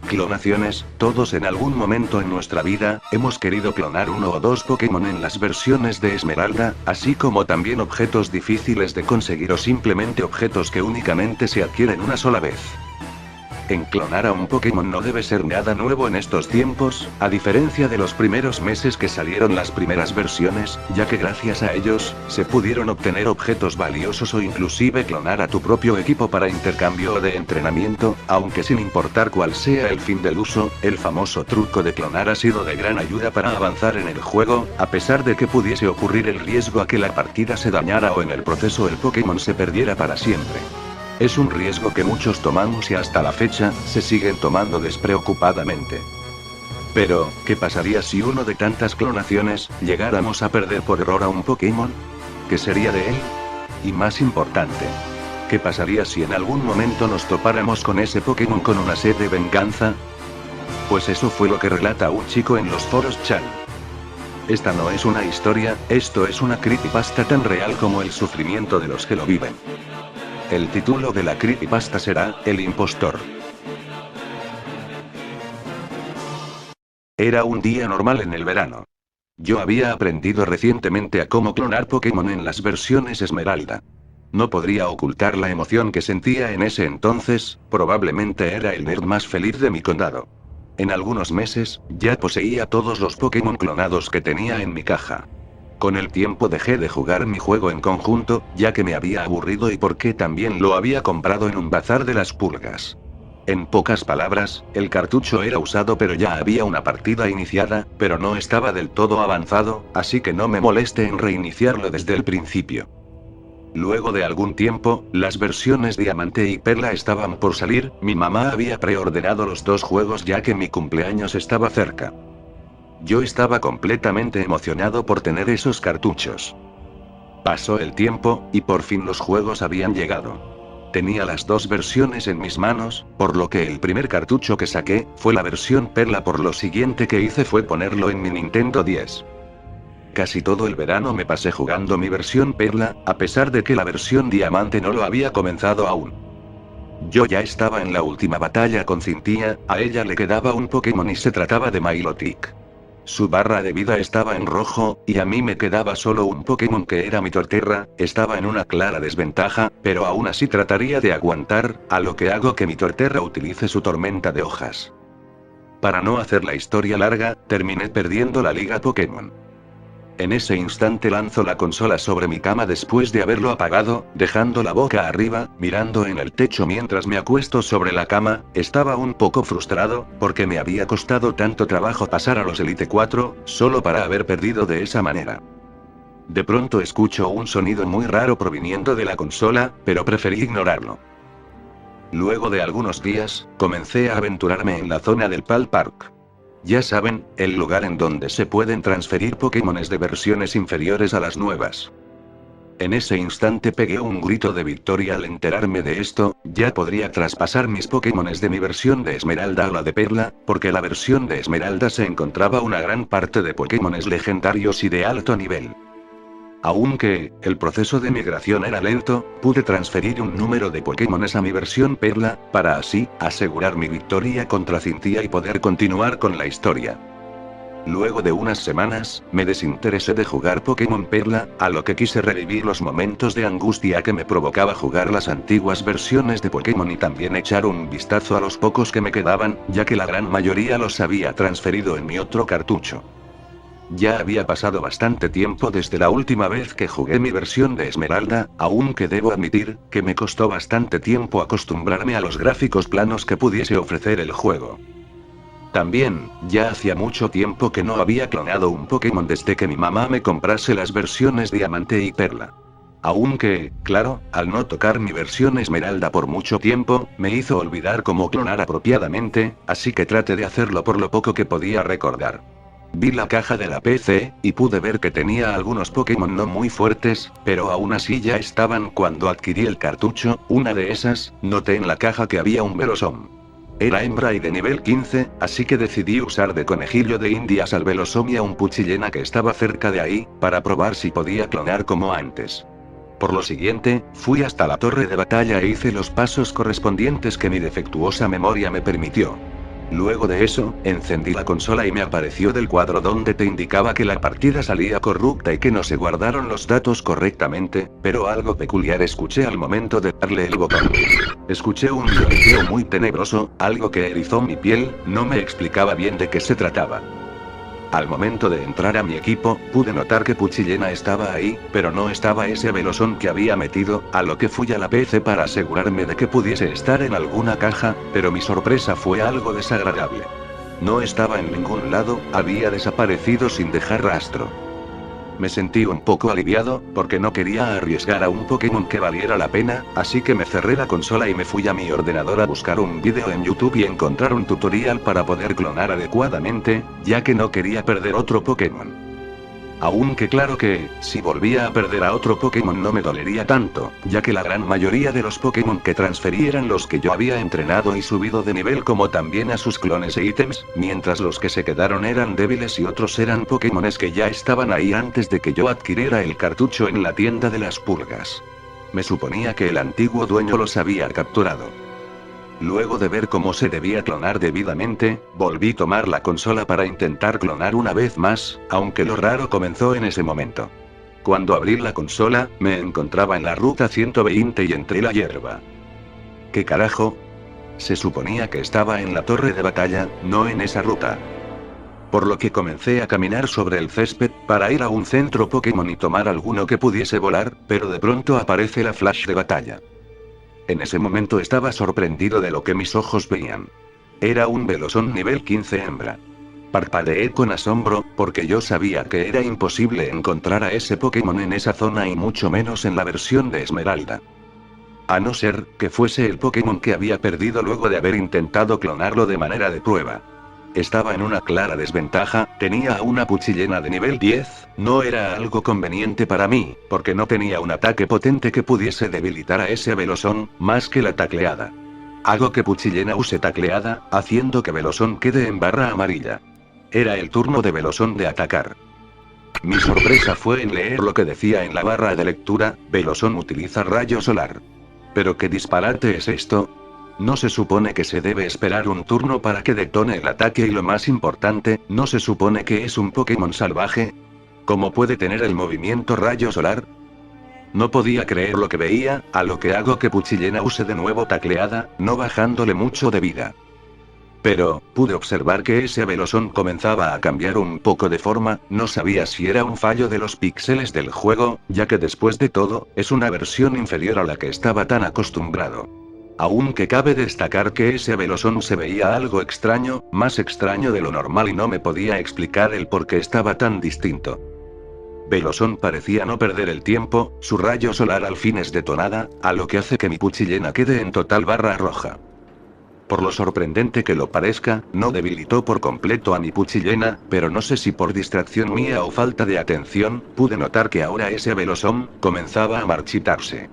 Clonaciones, todos en algún momento en nuestra vida, hemos querido clonar uno o dos Pokémon en las versiones de Esmeralda, así como también objetos difíciles de conseguir o simplemente objetos que únicamente se adquieren una sola vez. En clonar a un Pokémon no debe ser nada nuevo en estos tiempos, a diferencia de los primeros meses que salieron las primeras versiones, ya que gracias a ellos, se pudieron obtener objetos valiosos o inclusive clonar a tu propio equipo para intercambio o de entrenamiento, aunque sin importar cuál sea el fin del uso, el famoso truco de clonar ha sido de gran ayuda para avanzar en el juego, a pesar de que pudiese ocurrir el riesgo a que la partida se dañara o en el proceso el Pokémon se perdiera para siempre. Es un riesgo que muchos tomamos y hasta la fecha, se siguen tomando despreocupadamente. Pero, ¿qué pasaría si uno de tantas clonaciones, llegáramos a perder por error a un Pokémon? ¿Qué sería de él? Y más importante, ¿qué pasaría si en algún momento nos topáramos con ese Pokémon con una sed de venganza? Pues eso fue lo que relata un chico en los foros Chan. Esta no es una historia, esto es una creepypasta tan real como el sufrimiento de los que lo viven. El título de la creepypasta será, El impostor. Era un día normal en el verano. Yo había aprendido recientemente a cómo clonar Pokémon en las versiones Esmeralda. No podría ocultar la emoción que sentía en ese entonces, probablemente era el nerd más feliz de mi condado. En algunos meses, ya poseía todos los Pokémon clonados que tenía en mi caja. Con el tiempo dejé de jugar mi juego en conjunto, ya que me había aburrido y porque también lo había comprado en un bazar de las pulgas. En pocas palabras, el cartucho era usado pero ya había una partida iniciada, pero no estaba del todo avanzado, así que no me molesté en reiniciarlo desde el principio. Luego de algún tiempo, las versiones Diamante y Perla estaban por salir, mi mamá había preordenado los dos juegos ya que mi cumpleaños estaba cerca. Yo estaba completamente emocionado por tener esos cartuchos. Pasó el tiempo, y por fin los juegos habían llegado. Tenía las dos versiones en mis manos, por lo que el primer cartucho que saqué, fue la versión Perla. Por lo siguiente que hice fue ponerlo en mi Nintendo 10. Casi todo el verano me pasé jugando mi versión Perla, a pesar de que la versión Diamante no lo había comenzado aún. Yo ya estaba en la última batalla con Cynthia, a ella le quedaba un Pokémon y se trataba de Milotic. Su barra de vida estaba en rojo, y a mí me quedaba solo un Pokémon que era mi Torterra. Estaba en una clara desventaja, pero aún así trataría de aguantar, a lo que hago que mi Torterra utilice su tormenta de hojas. Para no hacer la historia larga, terminé perdiendo la liga Pokémon. En ese instante lanzo la consola sobre mi cama después de haberlo apagado, dejando la boca arriba, mirando en el techo mientras me acuesto sobre la cama. Estaba un poco frustrado, porque me había costado tanto trabajo pasar a los Elite 4, solo para haber perdido de esa manera. De pronto escucho un sonido muy raro proviniendo de la consola, pero preferí ignorarlo. Luego de algunos días, comencé a aventurarme en la zona del Pal Park. Ya saben, el lugar en donde se pueden transferir Pokémones de versiones inferiores a las nuevas. En ese instante pegué un grito de victoria al enterarme de esto. Ya podría traspasar mis Pokémones de mi versión de Esmeralda a la de Perla, porque la versión de Esmeralda se encontraba una gran parte de Pokémones legendarios y de alto nivel. Aunque el proceso de migración era lento, pude transferir un número de Pokémones a mi versión Perla, para así, asegurar mi victoria contra Cynthia y poder continuar con la historia. Luego de unas semanas, me desinteresé de jugar Pokémon Perla, a lo que quise revivir los momentos de angustia que me provocaba jugar las antiguas versiones de Pokémon y también echar un vistazo a los pocos que me quedaban, ya que la gran mayoría los había transferido en mi otro cartucho. Ya había pasado bastante tiempo desde la última vez que jugué mi versión de Esmeralda, aunque debo admitir, que me costó bastante tiempo acostumbrarme a los gráficos planos que pudiese ofrecer el juego. También, ya hacía mucho tiempo que no había clonado un Pokémon desde que mi mamá me comprase las versiones Diamante y Perla. Aunque, claro, al no tocar mi versión Esmeralda por mucho tiempo, me hizo olvidar cómo clonar apropiadamente, así que traté de hacerlo por lo poco que podía recordar. Vi la caja de la PC, y pude ver que tenía algunos Pokémon no muy fuertes, pero aún así ya estaban cuando adquirí el cartucho. Una de esas, noté en la caja que había un Velosom. Era hembra y de nivel 15, así que decidí usar de conejillo de indias al Velosom y a un Puchillena que estaba cerca de ahí, para probar si podía clonar como antes. Por lo siguiente, fui hasta la torre de batalla e hice los pasos correspondientes que mi defectuosa memoria me permitió. Luego de eso, encendí la consola y me apareció del cuadro donde te indicaba que la partida salía corrupta y que no se guardaron los datos correctamente, pero algo peculiar escuché al momento de darle el botón. Escuché un lloriqueo muy tenebroso, algo que erizó mi piel, no me explicaba bien de qué se trataba. Al momento de entrar a mi equipo, pude notar que Puchillena estaba ahí, pero no estaba ese velosón que había metido, a lo que fui a la PC para asegurarme de que pudiese estar en alguna caja, pero mi sorpresa fue algo desagradable. No estaba en ningún lado, había desaparecido sin dejar rastro. Me sentí un poco aliviado, porque no quería arriesgar a un Pokémon que valiera la pena, así que me cerré la consola y me fui a mi ordenador a buscar un vídeo en YouTube y encontrar un tutorial para poder clonar adecuadamente, ya que no quería perder otro Pokémon. Aunque claro que, si volvía a perder a otro Pokémon no me dolería tanto, ya que la gran mayoría de los Pokémon que transferí eran los que yo había entrenado y subido de nivel, como también a sus clones e ítems, mientras los que se quedaron eran débiles y otros eran Pokémones que ya estaban ahí antes de que yo adquiriera el cartucho en la tienda de las pulgas. Me suponía que el antiguo dueño los había capturado. Luego de ver cómo se debía clonar debidamente, volví a tomar la consola para intentar clonar una vez más, aunque lo raro comenzó en ese momento. Cuando abrí la consola, me encontraba en la ruta 120 y entré la hierba. ¿Qué carajo? Se suponía que estaba en la torre de batalla, no en esa ruta. Por lo que comencé a caminar sobre el césped, para ir a un centro Pokémon y tomar alguno que pudiese volar, pero de pronto aparece la flash de batalla. En ese momento estaba sorprendido de lo que mis ojos veían. Era un velosón nivel 15 hembra. Parpadeé con asombro, porque yo sabía que era imposible encontrar a ese Pokémon en esa zona y mucho menos en la versión de Esmeralda. A no ser que fuese el Pokémon que había perdido luego de haber intentado clonarlo de manera de prueba. Estaba en una clara desventaja, tenía a una Puchillena de nivel 10, no era algo conveniente para mí, porque no tenía un ataque potente que pudiese debilitar a ese velosón, más que la tacleada. Hago que Puchillena use tacleada, haciendo que velosón quede en barra amarilla. Era el turno de velosón de atacar. Mi sorpresa fue en leer lo que decía en la barra de lectura: velosón utiliza rayo solar. ¿Pero qué disparate es esto? ¿No se supone que se debe esperar un turno para que detone el ataque y lo más importante, no se supone que es un Pokémon salvaje? ¿Cómo puede tener el movimiento rayo solar? No podía creer lo que veía, a lo que hago que Puchillena use de nuevo tacleada, no bajándole mucho de vida. Pero, pude observar que ese velosón comenzaba a cambiar un poco de forma, no sabía si era un fallo de los píxeles del juego, ya que después de todo, es una versión inferior a la que estaba tan acostumbrado. Aunque cabe destacar que ese velosón se veía algo extraño, más extraño de lo normal y no me podía explicar el por qué estaba tan distinto. Velosón parecía no perder el tiempo, su rayo solar al fin es detonada, a lo que hace que mi Puchillena quede en total barra roja. Por lo sorprendente que lo parezca, no debilitó por completo a mi Puchillena, pero no sé si por distracción mía o falta de atención, pude notar que ahora ese velosón comenzaba a marchitarse.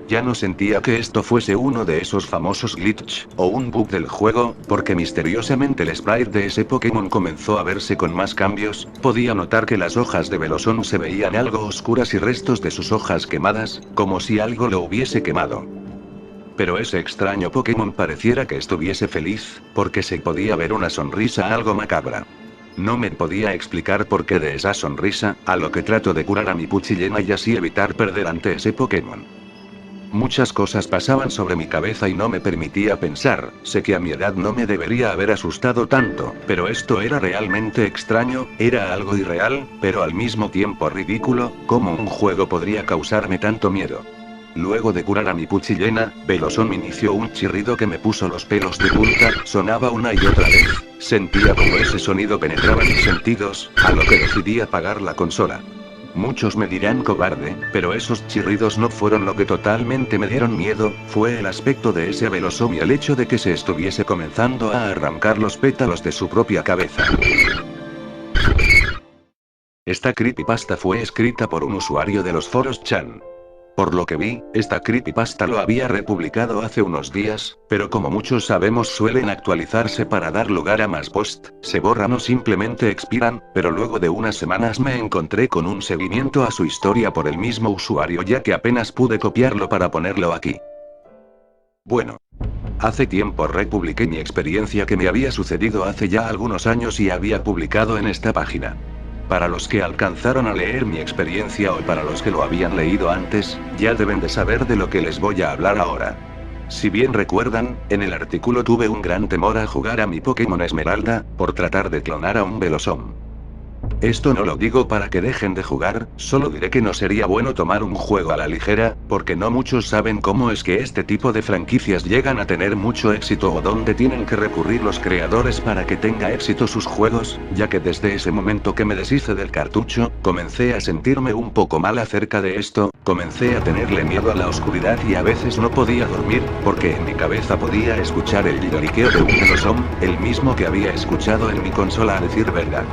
Ya no sentía que esto fuese uno de esos famosos glitch, o un bug del juego, porque misteriosamente el sprite de ese Pokémon comenzó a verse con más cambios, podía notar que las hojas de velosón se veían algo oscuras y restos de sus hojas quemadas, como si algo lo hubiese quemado. Pero ese extraño Pokémon pareciera que estuviese feliz, porque se podía ver una sonrisa algo macabra. No me podía explicar por qué de esa sonrisa, a lo que trato de curar a mi Puchillena y así evitar perder ante ese Pokémon. Muchas cosas pasaban sobre mi cabeza y no me permitía pensar, sé que a mi edad no me debería haber asustado tanto, pero esto era realmente extraño, era algo irreal, pero al mismo tiempo ridículo, ¿cómo un juego podría causarme tanto miedo? Luego de curar a mi Puchillena, velosón inició un chirrido que me puso los pelos de punta, sonaba una y otra vez, sentía como ese sonido penetraba mis sentidos, a lo que decidí apagar la consola. Muchos me dirán cobarde, pero esos chirridos no fueron lo que totalmente me dieron miedo, fue el aspecto de ese velosón y el hecho de que se estuviese comenzando a arrancar los pétalos de su propia cabeza. Esta creepypasta fue escrita por un usuario de los foros Chan. Por lo que vi, esta creepypasta lo había republicado hace unos días, pero como muchos sabemos suelen actualizarse para dar lugar a más posts, se borran o simplemente expiran, pero luego de unas semanas me encontré con un seguimiento a su historia por el mismo usuario ya que apenas pude copiarlo para ponerlo aquí. Bueno. Hace tiempo republiqué mi experiencia que me había sucedido hace ya algunos años y había publicado en esta página. Para los que alcanzaron a leer mi experiencia o para los que lo habían leído antes, ya deben de saber de lo que les voy a hablar ahora. Si bien recuerdan, en el artículo tuve un gran temor a jugar a mi Pokémon Esmeralda, por tratar de clonar a un Velosom. Esto no lo digo para que dejen de jugar, solo diré que no sería bueno tomar un juego a la ligera, porque no muchos saben cómo es que este tipo de franquicias llegan a tener mucho éxito o dónde tienen que recurrir los creadores para que tenga éxito sus juegos, ya que desde ese momento que me deshice del cartucho, comencé a sentirme un poco mal acerca de esto, comencé a tenerle miedo a la oscuridad y a veces no podía dormir, porque en mi cabeza podía escuchar el lloriqueo de un Velosom, el mismo que había escuchado en mi consola a decir verdad.